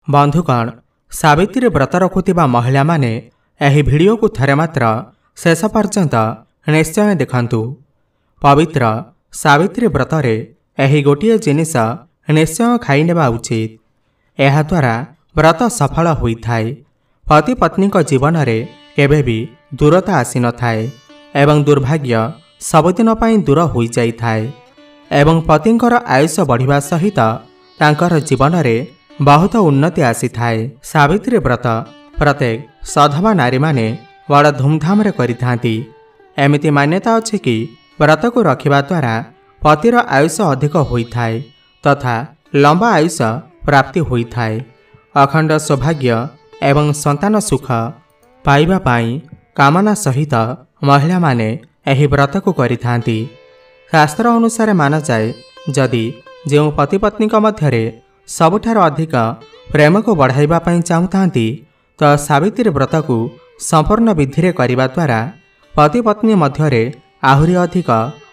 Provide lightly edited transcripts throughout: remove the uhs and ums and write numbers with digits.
बंधुगण सावित्री व्रत रखुवा महिला माने एही वीडियो को थरे मात्र शेष पर्यंत निश्चय देखंतु। पवित्र सावित्री व्रतरे एही गोटिए जिनिस निश्चय खाई नेबा उचित। एहा द्वारा व्रत सफल होइथाय। पति पत्नी जीवन रे केबे भी दूरता आसी न थाए एवं दुर्भाग्य सबुदिन पई दूर होई जाई थाए एवं पतिंकर आयुष बढ़िबा सहित तांकर जीवन रे बहुत उन्नति आसी थाए। सावित्री व्रत प्रत्येक सधवा नारी माने बड़ धूमधाम रे करिथांती। एमिति मान्यता अछि कि व्रत को रखिबा द्वारा पतिर आयुष अधिक होइथाय तथा लंबा आयुष प्राप्ति होइथाय। अखंड सौभाग्य एवं संतान सुख पाइबा पाई कामना सहित महिला माने एही व्रत को करिथांती। शास्त्र अनुसार माना जाए जदि जो पति पत्नी मध्यरे सबुठार अधिक प्रेम को बढ़ाइबा पई चाहुतांती तो सावित्री व्रत को संपूर्ण विधि करने द्वारा पति पत्नी मध्यरे आहुरी अधिक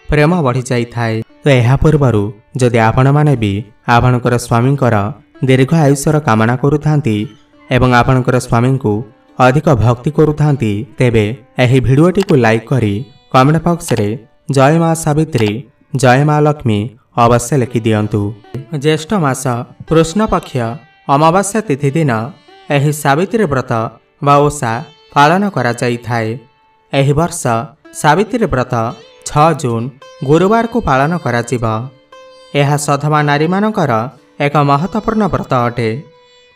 प्रेम बढ़ी जाई थाए। तो यह पूर्वर जदि आपण माने भी आपणकर स्वामींकर दीर्घ आयुष्यर कामना करुथांती एवं आपणकर स्वामी को अधिक भक्ति करुथांती तेबे एही भिडियोटी को लाइक करी कमेंट बॉक्स रे जय मां सावित्री जय मां लक्ष्मी अवश्य लिखि दियंतु। ज्येष्ठ मास कृष्ण पक्ष अमावास्या तिथि दिन एही सावित्री व्रत वा ओषा पालन करा जाई थाए। एही वर्ष सावित्री व्रत 6 जून गुरुवार को पालन करा जिवो। यह सधवा नारी मानकर एक महत्वपूर्ण व्रत अटे।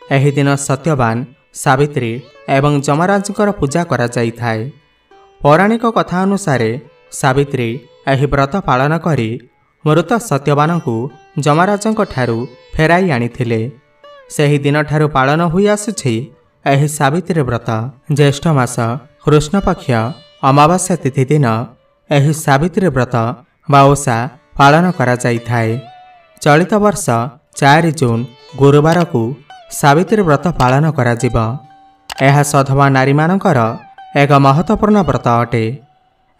एही दिन सत्यवान सावित्री एवं जमराजकर पूजा करा जाई थाए। पौराणिक कथा अनुसार सावित्री एही व्रत पालन करी मृत सत्यवान को जमराजंक ठारू फेराई आनिथिले। सेही दिन ठारू पालन हुई आसुछि एही सावित्री व्रत। ज्येष्ठ मास कृष्ण पक्ष अमावास्या तिथि दिन एही सावित्री व्रत वा ओषा पालन करा जाई थाए। चलित वर्ष 4 जून गुरुवार को सावित्री व्रत पालन करा जिवो। यह सधवा नारी मानकर एक महत्वपूर्ण व्रत अटे।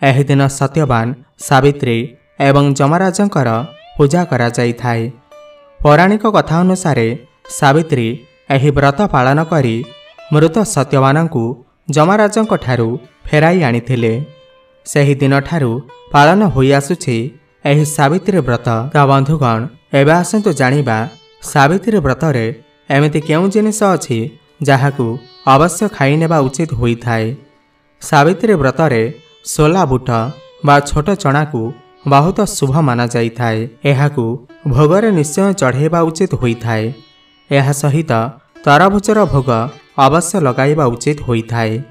एही दिन सत्यवान सावित्री एवं जमराजंकर पूजा करा जाई थाए। पौराणिक कथा अनुसार सावित्री एही व्रत पालन करी मृत सत्यवान को जमराजंक ठारू फेराई आनिथिले। सेही दिन ठारू पालन होई आसुछि एही सावित्री व्रत। ता बंधुगण एबे आसंतु जानिबा सावित्री व्रतरे एमिति केउ जिनिस अछि जाहाकू अवश्य खाई नेबा उचित होई थाए। सावित्री व्रतरे सोला बुट बा छोट चना को बहुत शुभ माना जाई थाए। एहाकू भोगरे निश्चय चढ़ेबा उचित होई थाए। एहा सहित तरभुजर भोग अवश्य लगाइबा उचित होई थाए।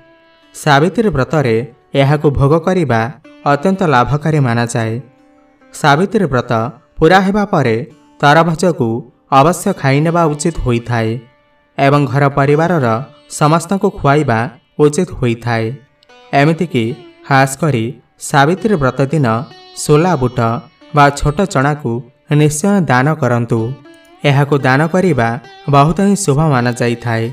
सावित्री व्रतरे एहाकू भोग करिबा अत्यंत लाभकारी माना जाए। सावित्री व्रत पूरा हेबा परे तरभुज को अवश्य खाई नेबा उचित होई थाए एवं घर परिवारर समस्त को खुआइबा उचित होई थाए। एमिति कि खास करी सावित्री व्रत दिन सोला बुट बा छोट चना को निश्चय दान करंतु। एहाकू दान करिबा बहुत ही शुभ माना जाई थाए।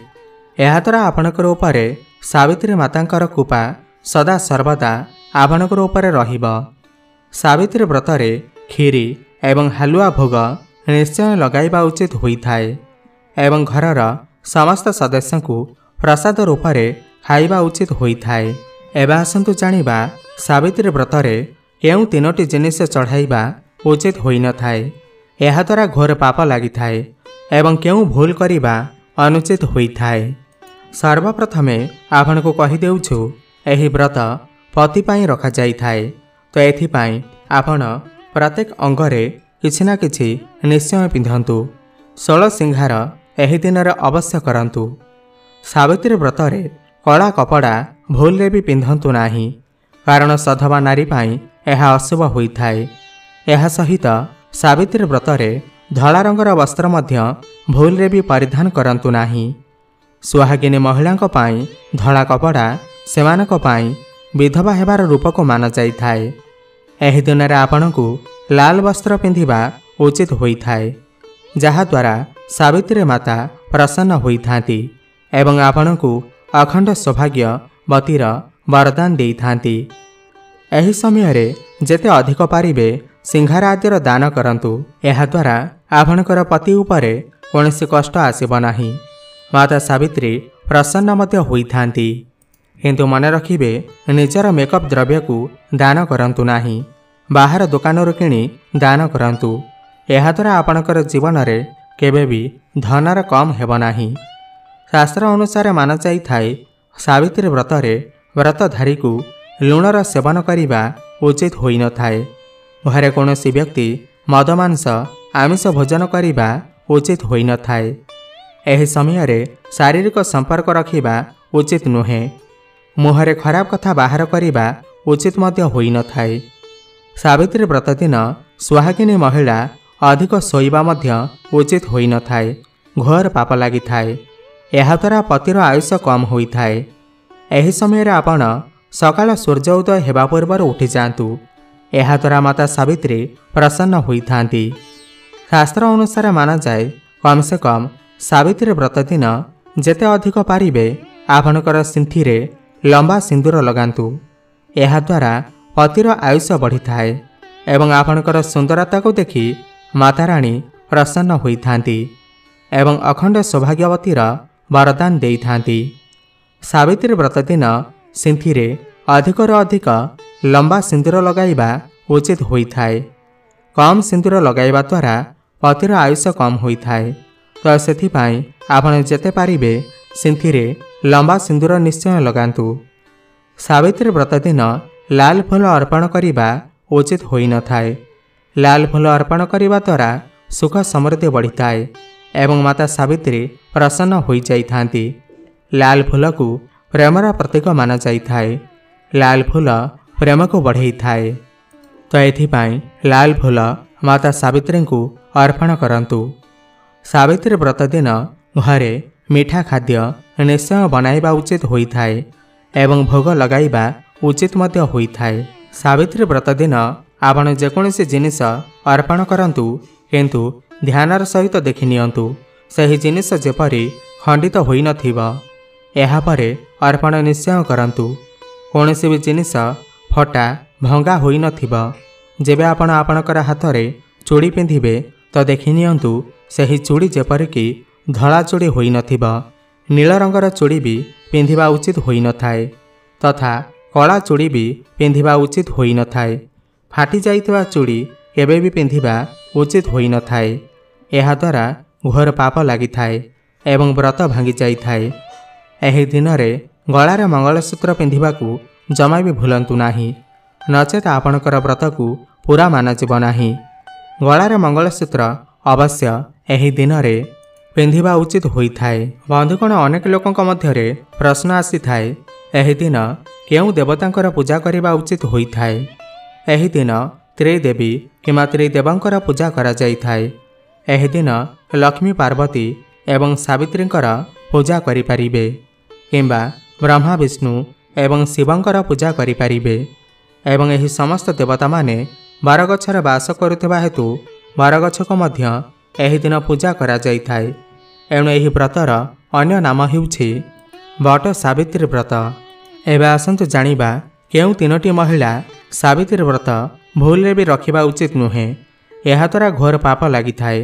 एहा द्वारा आपणकर उपरे सावित्री मातांकर कृपा सदा सर्वदा आपणकर उपरे रहिबो। सावित्री व्रतरे खीरी एवं हालुआ भोग निश्चय लगाइबा उचित होई थाए एवं घरर समस्त सदस्य को प्रसाद रूप में खाइबा उचित होई थाए। एबे आसंतु जानिबा सावित्री व्रतरे केउ 3टी जिनिस चढ़ाइबा उचित होई न थाए। एहा द्वारा घोर पाप लागि थाए एवं केउ भूल करिबा अनुचित होई थाए। सर्वप्रथमे आपण को कहि देउछु एही व्रत पति पई रखा जाई थाए। तो एथि पई आपण प्रत्येक अंगरे किछि ना किछि निश्चय पिंधंतु। 16 सिंहार एही दिन अवश्य करंतु। सावित्री व्रतरे कला कपड़ा भूल रे भी पिंधंतु नाही कारण सधवा नारी पाई एहा अशुभ होई थाए। एहा सहित सावित्री व्रतरे धला रंगर वस्त्र मध्य भूल रे भी परिधान करंतु नाही। सुहागिनी महिलांक पाई धला कपड़ा सेमानक पाई विधवा हेबार रूप को माना जाई थाए। एही दिन रे आपनकू लाल वस्त्र पिंधिबा उचित होई थाए जहा द्वारा सावित्री माता प्रसन्न होई थांती एवं आपनकू अखंड सौभाग्य बतीर वरदान देई थांती। एही समय रे जेते अधिक पारिबे सिंहार आदिर दान करंतु। एहा द्वारा आपणकर पति उपरे कौनसी कष्ट आसीब नाही माता सावित्री प्रसन्न मध्य होइथांती। किंतु मन रखिबे निजर मेकअप द्रव्य को दान करंतु नाही, बाहर दुकान किणी दान करंतु। एहा द्वारा आपणकर जीवन रे केबे भी धनर कम हेब नाही। शास्त्र अनुसार मान जाइथाय सावित्री व्रत रे व्रतधारी को लुणर सेवन करिबा उचित होई न थाए। घरे कौनसी व्यक्ति मद मांस आमिष भोजन करिबा उचित होई न थाए। एही समय रे शारीरिक संपर्क रखिबा उचित नुहे। मुहरे खराब कथा बाहर करिबा उचित मध्य होई न थाए। सावित्री व्रत दिन सुहागिनी महिला अधिक शोइबा मध्य उचित होई न थाए, घोर पाप लागि थाए। एहा द्वारा पतिर आयुष कम होई थाए। एही समय रे आपण सकाळ सूर्य उदय हेबा पूर्व उठी जातु। एहा द्वारा माता सावित्री प्रसन्न होइथांती। शास्त्र अनुसार माना जाए कम से कम सावित्री व्रत दिन जेते अधिक पारिबे आपणकर सिंथी लंबा सिंदूर लगांतु। एहा द्वारा पतिर आयुष बढ़ी थाए एवं आपणकर सुंदरता को देखि माता रानी प्रसन्न होइथांती एवं अखंड सौभाग्यवतीर वरदान देइथांती। सावित्री व्रत दिन सिंथी अधिकर अधिक लंबा सिंदूर लगाइबा उचित होइथाए। कम सिंदूर लगाइबा द्वारा पतिर आयुष कम होइथाए। तो सेथिपाई आपण जेते पारिबे सिंथी लंबा सिंदूर निश्चय लगांतु। सावित्री व्रत दिन लाल फूल अर्पण करिबा उचित होई न थाए। लाल फूल अर्पण करिबा द्वारा सुख समृद्धि बढ़िथाए एवं माता सावित्री प्रसन्न होई जाइथांती। लाल फूल को प्रेमर प्रतीक माना जाइथाए। लाल फूल प्रेम को बढ़ई थाए। तो एथिपाई लाल फूल माता सावित्री को अर्पण करंतु। सावित्री व्रत दिन घरे मीठा खाद्य निश्चय बनाइबा उचित होइथाए एवं भोग लगाइबा उचित मध्य होइथाए। सावित्री व्रत दिन आपण जेकोसी जिनिस अर्पण करंतु, किंतु ध्यानर सहित देखि नियंतु सही जिनिस जेपरि खंडित होई नथिबा। एहा परे अर्पण निश्चय करंतु। कोनोसी भी जिनिस फटा भंगा होई नथिबा। जेबे आपण आपणकर हाथ रे चूड़ी पिंधिबे तो देखि नियंतु सही चूड़ी जेपरिकी धला चूड़ी होई नथिबा। नील रंगर चूड़ी भी पिंधिबा उचित होई न थाए तथा कला चूड़ी भी पिंधिबा उचित होई न थाए। फाटी जाइतबा चूड़ी केबे भी पिंधिबा उचित होई न थाए। एहा द्वारा घोर पाप लागि थाए एवं व्रत भांगी जाई थाए। एही दिन रे गलारे मंगलसूत्र पिंधिबाकू जमा भी भूलंतु नाही, नचेत आपणकर व्रत को पूरा मानाजिब नाही। गलारे मंगलसूत्र अवश्य एही दिन रे पिंधिबा उचित होई थाए। बंधुगण, अनेक लोकंक मध्यरे प्रश्न आसी थाए, एही दिन केउ देवतांकर पूजा करिबा उचित होई थाए। एही दिन त्रिदेवी किंवा त्रिदेवंकर पूजा करा जाई थाए। एही दिन लक्ष्मी पार्वती एवं सावित्रींकर पूजा करि परिबे किंबा ब्रह्मा विष्णु एवं शिवंकर पूजा करि परिबे। एवं एही समस्त देवता माने बारगछरे वास करुथिबा हेतु बारगछ को मध्य एही दिन पूजा करा जाई थाए। एणु एही व्रतर अन्य नाम हेउछि बट सावित्री व्रत। एबे आसंतु जानिबा केउ तीनोटी महिला सावित्री व्रत भूल भी रखिबा उचित नुहे। एहा द्वारा घोर पाप लागि थाए,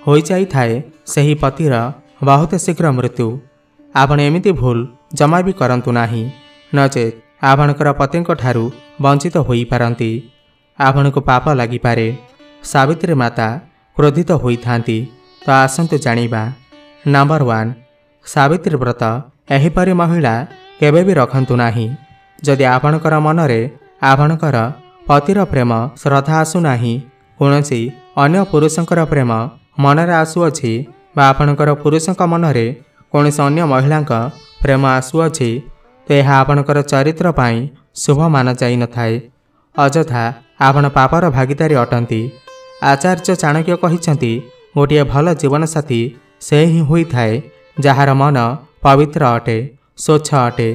होई जाई थाए सही पतिर बहुत शीघ्र मृत्यु। आपण एमिति भूल जमा भी करंतु नाही, नचेत आपणकर पतिंक ठारू वंचित होई पारंती। आपणको पाप लागि पारे। सावित्री माता क्रोधित होई थांती। तो आसंतु जानिबा। नंबर 1, सावित्री व्रत एहीपरि महिला केबे भी रखंतु नाही। जदि आपणकर मनरे आपणकर पतिर प्रेम श्रद्धा आसु नाही, कोनोसी अन्य पुरुषंकर प्रेम मनरे आसुअछि बा आपणकर पुरुषंक मनरे कोनोसी अन्य महिलांक प्रेम आसुअछि, तो यह आपणकर चरित्र पाई शुभ मान जाई न थाए। अजथा आपण पापर भागीदारी अटंती। आचार्य चाणक्य कहिसंती, गोटे भल जीवन साथी से ही होई थाए जहार मन पवित्र अटे, स्वच्छ अटे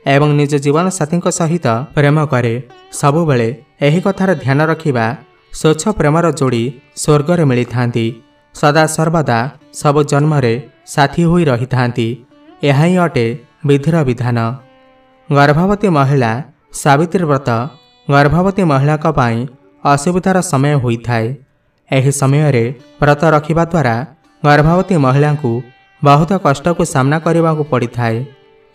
एवं निज जीवन साथी सहित प्रेम करे। सबुबेले एही कथार ध्यान रखिबा। स्वच्छ प्रेमर जोड़ी स्वर्गरे मिली थांती। सदा सर्वदा सब जन्मरे साथी होई रही थांती। यह ही अटे विधिर विधान। गर्भवती महिला सावित्री व्रत गर्भवती महिला पाई असुविधार समय होई थाए। एही समय रे व्रत रखिबा द्वारा गर्भवती महिला को बहुत कष्ट को सामना करने को पड़ी थाए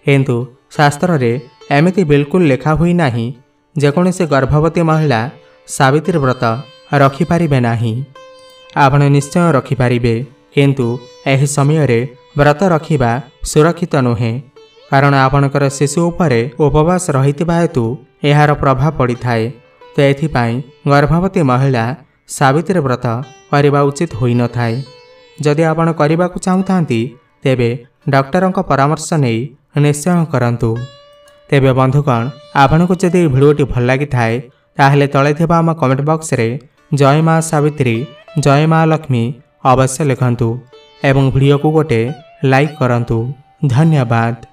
किंतु शास्त्र रे एमिति बिल्कुल लिखा हुई नहीं जेकोसी गर्भवती महिला सावित्री व्रत रखिपारे नहीं। आपण निश्चय रखिपारे किंतु एही समय रे व्रत रखिबा सुरक्षित नुहे कारण आपणकर शिशु उपरे उपवास रहितिबा हेतु एहार प्रभाव पड़ी थाए। तो एथिपाई गर्भवती महिला सावित्री व्रत करने उचित होई न थाए। जदि आपण करने को चाहूथांती तेबे डॉक्टर को परामर्श नहीं निश्चय करंतु। तेबे बंधुगण आपको जदि भिडियोटी भल लगी थाए ताहले तले थिबा आम कमेंट बॉक्स रे जय मां सावित्री जय मां लक्ष्मी अवश्य लिखंतु एवं भिडियो को गोटे लाइक करंतु। धन्यवाद।